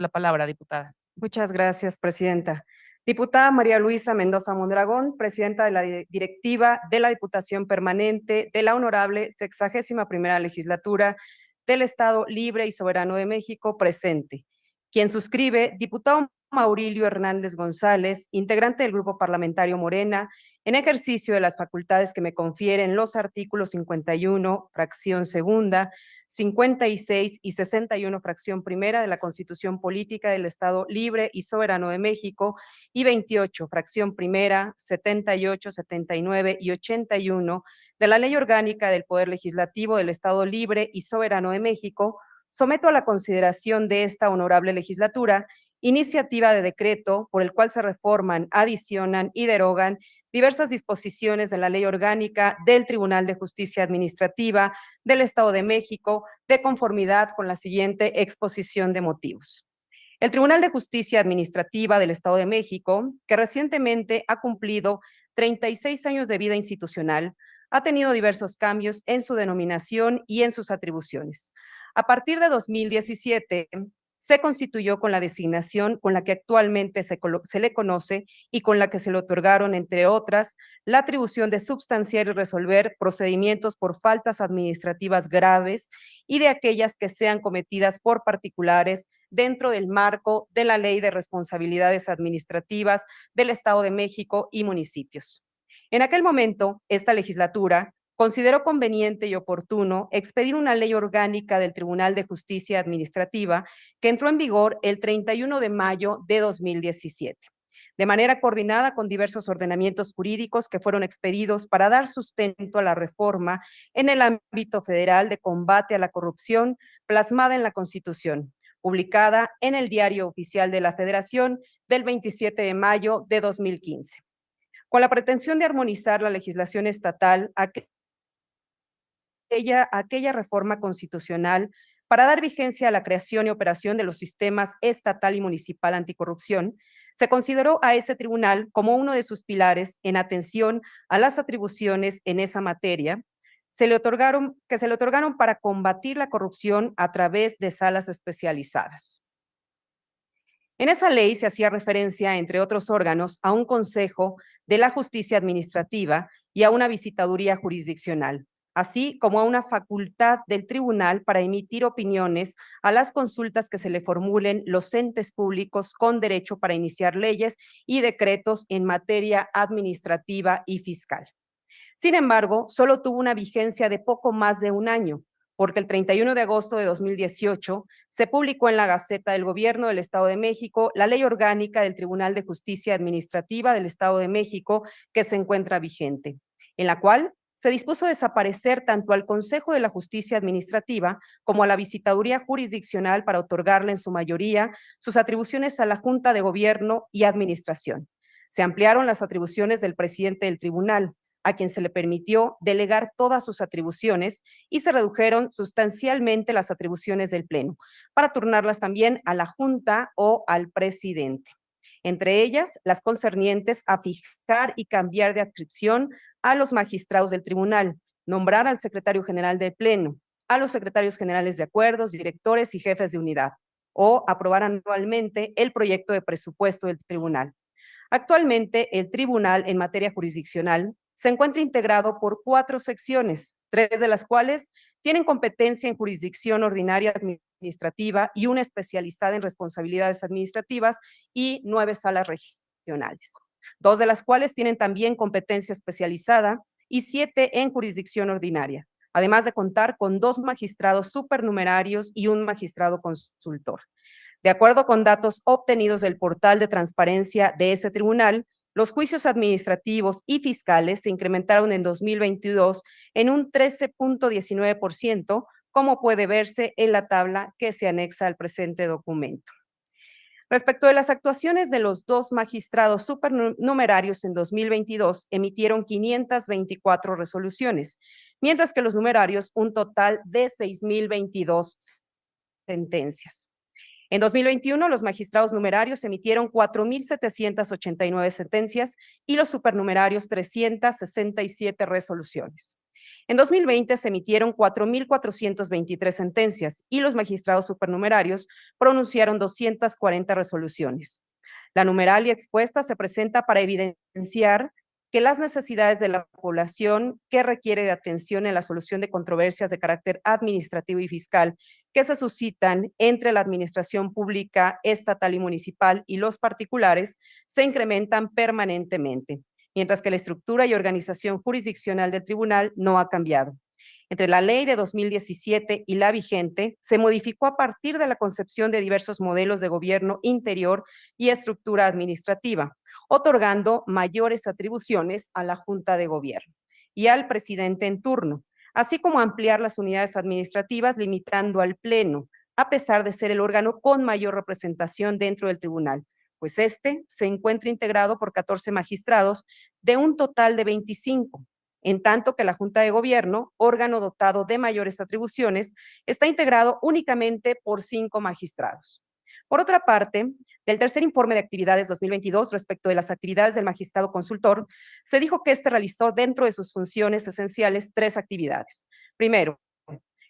la palabra, diputada. Muchas gracias, presidenta. Diputada María Luisa Mendoza Mondragón, presidenta de la directiva de la Diputación Permanente de la Honorable 61ª Legislatura del Estado Libre y Soberano de México, presente. Quien suscribe, diputado Maurilio Hernández González, integrante del Grupo Parlamentario Morena, en ejercicio de las facultades que me confieren los artículos 51, fracción segunda, 56 y 61, fracción primera de la Constitución Política del Estado Libre y Soberano de México, y 28, fracción primera, 78, 79 y 81 de la Ley Orgánica del Poder Legislativo del Estado Libre y Soberano de México, someto a la consideración de esta honorable legislatura iniciativa de decreto por el cual se reforman, adicionan y derogan diversas disposiciones de la Ley Orgánica del Tribunal de Justicia Administrativa del Estado de México, de conformidad con la siguiente exposición de motivos. El Tribunal de Justicia Administrativa del Estado de México, que recientemente ha cumplido 36 años de vida institucional, ha tenido diversos cambios en su denominación y en sus atribuciones. A partir de 2017, se constituyó con la designación con la que actualmente se le conoce y con la que se le otorgaron, entre otras, la atribución de substanciar y resolver procedimientos por faltas administrativas graves y de aquellas que sean cometidas por particulares dentro del marco de la Ley de Responsabilidades Administrativas del Estado de México y municipios. En aquel momento, esta legislatura consideró conveniente y oportuno expedir una ley orgánica del Tribunal de Justicia Administrativa que entró en vigor el 31 de mayo de 2017, de manera coordinada con diversos ordenamientos jurídicos que fueron expedidos para dar sustento a la reforma en el ámbito federal de combate a la corrupción plasmada en la Constitución, publicada en el Diario Oficial de la Federación del 27 de mayo de 2015. Con la pretensión de armonizar la legislación estatal a aquella reforma constitucional para dar vigencia a la creación y operación de los sistemas estatal y municipal anticorrupción, se consideró a ese tribunal como uno de sus pilares en atención a las atribuciones en esa materia, que se le otorgaron para combatir la corrupción a través de salas especializadas. En esa ley se hacía referencia, entre otros órganos, a un Consejo de la Justicia Administrativa y a una visitaduría jurisdiccional, así como a una facultad del tribunal para emitir opiniones a las consultas que se le formulen los entes públicos con derecho para iniciar leyes y decretos en materia administrativa y fiscal. Sin embargo, solo tuvo una vigencia de poco más de un año, porque el 31 de agosto de 2018 se publicó en la Gaceta del Gobierno del Estado de México la Ley Orgánica del Tribunal de Justicia Administrativa del Estado de México, que se encuentra vigente, en la cual se dispuso desaparecer tanto al Consejo de la Justicia Administrativa como a la Visitaduría Jurisdiccional para otorgarle en su mayoría sus atribuciones a la Junta de Gobierno y Administración. Se ampliaron las atribuciones del presidente del tribunal, a quien se le permitió delegar todas sus atribuciones, y se redujeron sustancialmente las atribuciones del Pleno, para turnarlas también a la Junta o al presidente. Entre ellas, las concernientes a fijar y cambiar de adscripción a los magistrados del tribunal, nombrar al secretario general del Pleno, a los secretarios generales de acuerdos, directores y jefes de unidad, o aprobar anualmente el proyecto de presupuesto del tribunal. Actualmente, el tribunal en materia jurisdiccional se encuentra integrado por 4 secciones, 3 de las cuales tienen competencia en jurisdicción ordinaria administrativa y una especializada en responsabilidades administrativas, y 9 salas regionales, 2 de las cuales tienen también competencia especializada y 7 en jurisdicción ordinaria, además de contar con 2 magistrados supernumerarios y un magistrado consultor. De acuerdo con datos obtenidos del portal de transparencia de ese tribunal, los juicios administrativos y fiscales se incrementaron en 2022 en un 13.19%, como puede verse en la tabla que se anexa al presente documento. Respecto de las actuaciones de los 2 magistrados supernumerarios en 2022, emitieron 524 resoluciones, mientras que los numerarios un total de 6,022 sentencias. En 2021, los magistrados numerarios emitieron 4,789 sentencias y los supernumerarios 367 resoluciones. En 2020 se emitieron 4.423 sentencias y los magistrados supernumerarios pronunciaron 240 resoluciones. La numeralia expuesta se presenta para evidenciar que las necesidades de la población que requiere de atención en la solución de controversias de carácter administrativo y fiscal que se suscitan entre la administración pública, estatal y municipal y los particulares se incrementan permanentemente, mientras que la estructura y organización jurisdiccional del tribunal no ha cambiado. Entre la ley de 2017 y la vigente, se modificó a partir de la concepción de diversos modelos de gobierno interior y estructura administrativa, otorgando mayores atribuciones a la Junta de Gobierno y al presidente en turno, así como ampliar las unidades administrativas limitando al Pleno, a pesar de ser el órgano con mayor representación dentro del tribunal, pues este se encuentra integrado por 14 magistrados de un total de 25, en tanto que la Junta de Gobierno, órgano dotado de mayores atribuciones, está integrado únicamente por 5 magistrados. Por otra parte, del tercer informe de actividades 2022 respecto de las actividades del magistrado consultor, se dijo que este realizó dentro de sus funciones esenciales 3 actividades. Primero,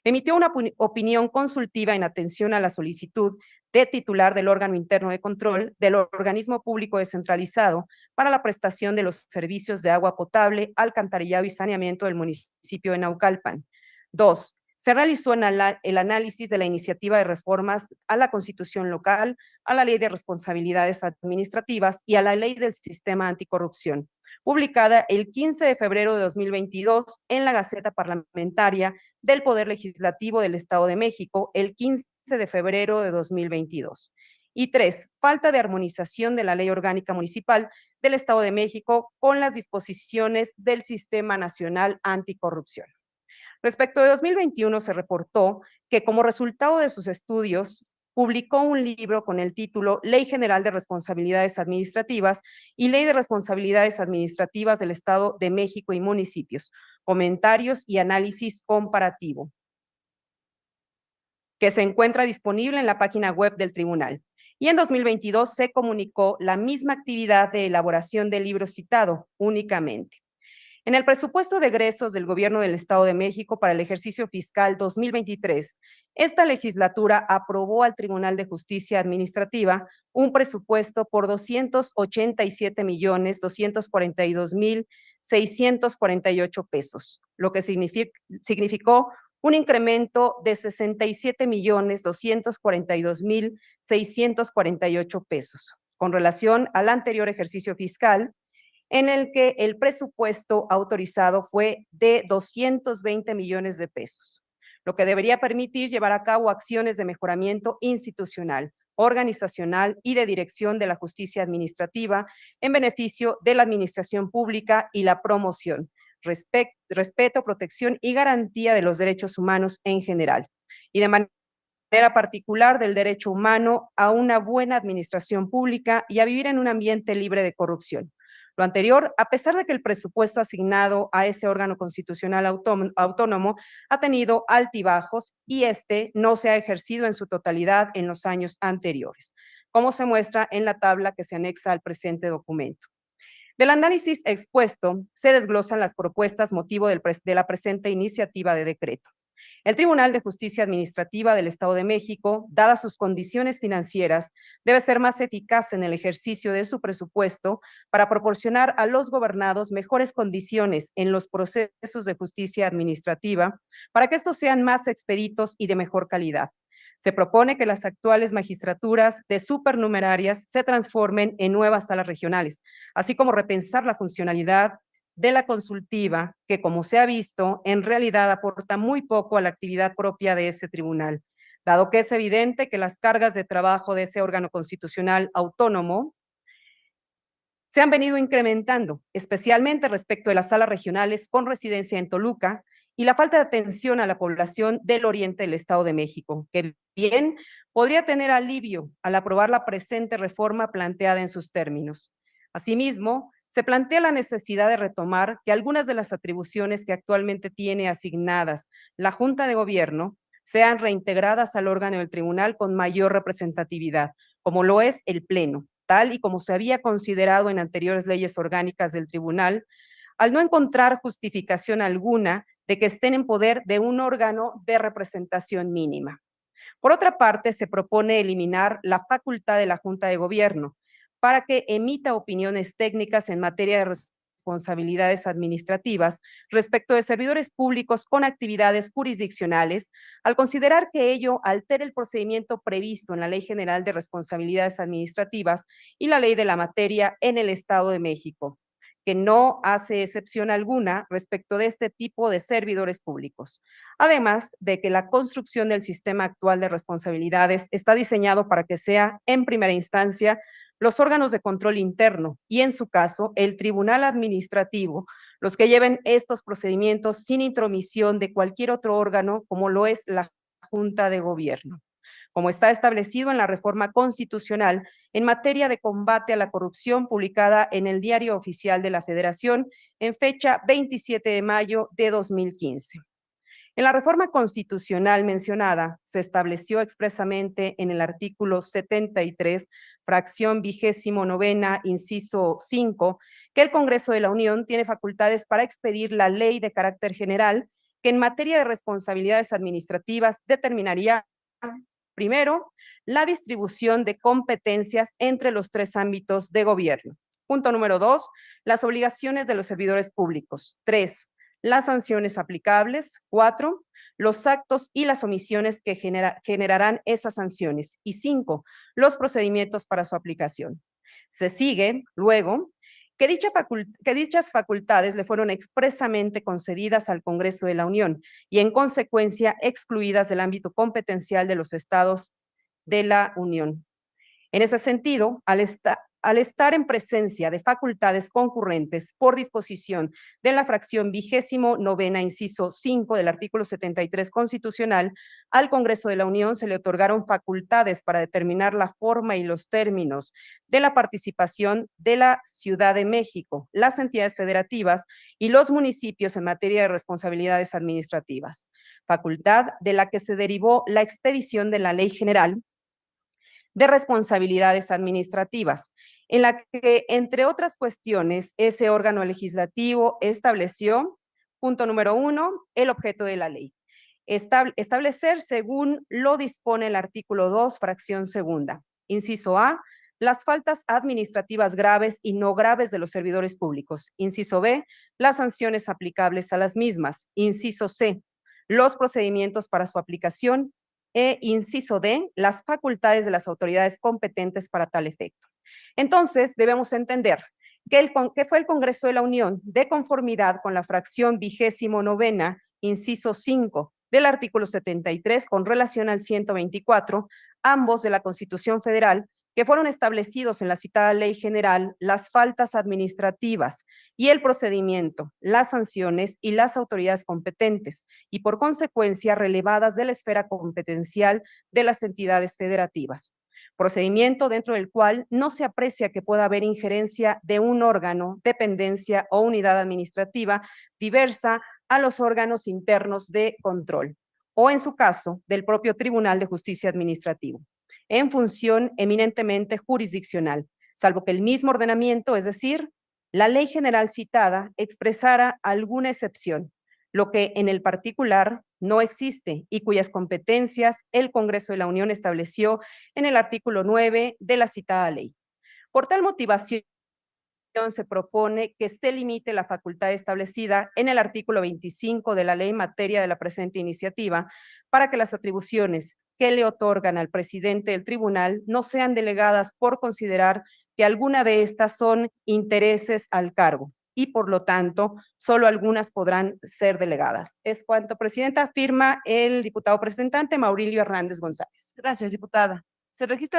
emitió una opinión consultiva en atención a la solicitud de titular del órgano interno de control del organismo público descentralizado para la prestación de los servicios de agua potable, alcantarillado y saneamiento del municipio de Naucalpan. 2. Se realizó el análisis de la iniciativa de reformas a la Constitución local, a la Ley de Responsabilidades Administrativas y a la Ley del Sistema Anticorrupción, publicada el 15 de febrero de 2022 en la Gaceta Parlamentaria del Poder Legislativo del Estado de México, el 15 de febrero de 2022. Y 3, falta de armonización de la Ley Orgánica Municipal del Estado de México con las disposiciones del Sistema Nacional Anticorrupción. Respecto de 2021, se reportó que como resultado de sus estudios, publicó un libro con el título Ley General de Responsabilidades Administrativas y Ley de Responsabilidades Administrativas del Estado de México y Municipios, comentarios y análisis comparativo, que se encuentra disponible en la página web del tribunal. Y en 2022 se comunicó la misma actividad de elaboración del libro citado únicamente. En el presupuesto de egresos del Gobierno del Estado de México para el ejercicio fiscal 2023, esta legislatura aprobó al Tribunal de Justicia Administrativa un presupuesto por 287,242,648 pesos, lo que significó un incremento de 67,242,648 pesos con relación al anterior ejercicio fiscal, en el que el presupuesto autorizado fue de 220 millones de pesos, lo que debería permitir llevar a cabo acciones de mejoramiento institucional, organizacional y de dirección de la justicia administrativa en beneficio de la administración pública y la promoción, respeto, protección y garantía de los derechos humanos en general, y de manera particular del derecho humano a una buena administración pública y a vivir en un ambiente libre de corrupción. Lo anterior, a pesar de que el presupuesto asignado a ese órgano constitucional autónomo ha tenido altibajos y este no se ha ejercido en su totalidad en los años anteriores, como se muestra en la tabla que se anexa al presente documento. Del análisis expuesto, se desglosan las propuestas motivo de la presente iniciativa de decreto. El Tribunal de Justicia Administrativa del Estado de México, dadas sus condiciones financieras, debe ser más eficaz en el ejercicio de su presupuesto para proporcionar a los gobernados mejores condiciones en los procesos de justicia administrativa para que estos sean más expeditos y de mejor calidad. Se propone que las actuales magistraturas de supernumerarias se transformen en nuevas salas regionales, así como repensar la funcionalidad de la consultiva, que como se ha visto, en realidad aporta muy poco a la actividad propia de ese tribunal, dado que es evidente que las cargas de trabajo de ese órgano constitucional autónomo se han venido incrementando, especialmente respecto de las salas regionales con residencia en Toluca y la falta de atención a la población del oriente del Estado de México, que bien podría tener alivio al aprobar la presente reforma planteada en sus términos. Asimismo, se plantea la necesidad de retomar que algunas de las atribuciones que actualmente tiene asignadas la Junta de Gobierno sean reintegradas al órgano del tribunal con mayor representatividad, como lo es el Pleno, tal y como se había considerado en anteriores leyes orgánicas del tribunal, al no encontrar justificación alguna de que estén en poder de un órgano de representación mínima. Por otra parte, se propone eliminar la facultad de la Junta de Gobierno para que emita opiniones técnicas en materia de responsabilidades administrativas respecto de servidores públicos con actividades jurisdiccionales, al considerar que ello altera el procedimiento previsto en la Ley General de Responsabilidades Administrativas y la Ley de la Materia en el Estado de México, que no hace excepción alguna respecto de este tipo de servidores públicos. Además de que la construcción del sistema actual de responsabilidades está diseñado para que sea, en primera instancia, los órganos de control interno y, en su caso, el Tribunal Administrativo, los que lleven estos procedimientos sin intromisión de cualquier otro órgano, como lo es la Junta de Gobierno, como está establecido en la reforma constitucional en materia de combate a la corrupción publicada en el Diario Oficial de la Federación en fecha 27 de mayo de 2015. En la reforma constitucional mencionada, se estableció expresamente en el artículo 73, fracción 29ª, inciso 5, que el Congreso de la Unión tiene facultades para expedir la ley de carácter general que en materia de responsabilidades administrativas determinaría, primero, la distribución de competencias entre los tres ámbitos de gobierno. Punto número 2, las obligaciones de los servidores públicos. 3, las sanciones aplicables. 4, los actos y las omisiones que generarán esas sanciones. Y 5, los procedimientos para su aplicación. Se sigue, luego, que dichas facultades le fueron expresamente concedidas al Congreso de la Unión y, en consecuencia, excluidas del ámbito competencial de los estados de la Unión. En ese sentido, al estar en presencia de facultades concurrentes por disposición de la fracción 29ª, inciso 5 del artículo 73 constitucional, al Congreso de la Unión se le otorgaron facultades para determinar la forma y los términos de la participación de la Ciudad de México, las entidades federativas y los municipios en materia de responsabilidades administrativas, facultad de la que se derivó la expedición de la Ley General de Responsabilidades Administrativas, en la que, entre otras cuestiones, ese órgano legislativo estableció, punto número 1, el objeto de la ley. Establecer, según lo dispone el artículo 2, fracción 2ª. Inciso A, las faltas administrativas graves y no graves de los servidores públicos. Inciso B, las sanciones aplicables a las mismas. Inciso C, los procedimientos para su aplicación. Inciso D, las facultades de las autoridades competentes para tal efecto. Entonces, debemos entender que fue el Congreso de la Unión, de conformidad con la fracción 29ª, inciso 5 del artículo 73, con relación al 124, ambos de la Constitución Federal, que fueron establecidos en la citada Ley General las faltas administrativas y el procedimiento, las sanciones y las autoridades competentes, y por consecuencia relevadas de la esfera competencial de las entidades federativas. Procedimiento dentro del cual no se aprecia que pueda haber injerencia de un órgano, dependencia o unidad administrativa diversa a los órganos internos de control, o en su caso, del propio Tribunal de Justicia Administrativo, en función eminentemente jurisdiccional, salvo que el mismo ordenamiento, es decir, la ley general citada, expresara alguna excepción, lo que en el particular no existe y cuyas competencias el Congreso de la Unión estableció en el artículo 9 de la citada ley. Por tal motivación, se propone que se limite la facultad establecida en el artículo 25 de la ley en materia de la presente iniciativa para que las atribuciones que le otorgan al presidente del tribunal no sean delegadas por considerar que alguna de estas son intereses al cargo y, por lo tanto, solo algunas podrán ser delegadas. Es cuanto, Presidenta. Firma el diputado presentante Maurilio Hernández González. Gracias, diputada. Se registra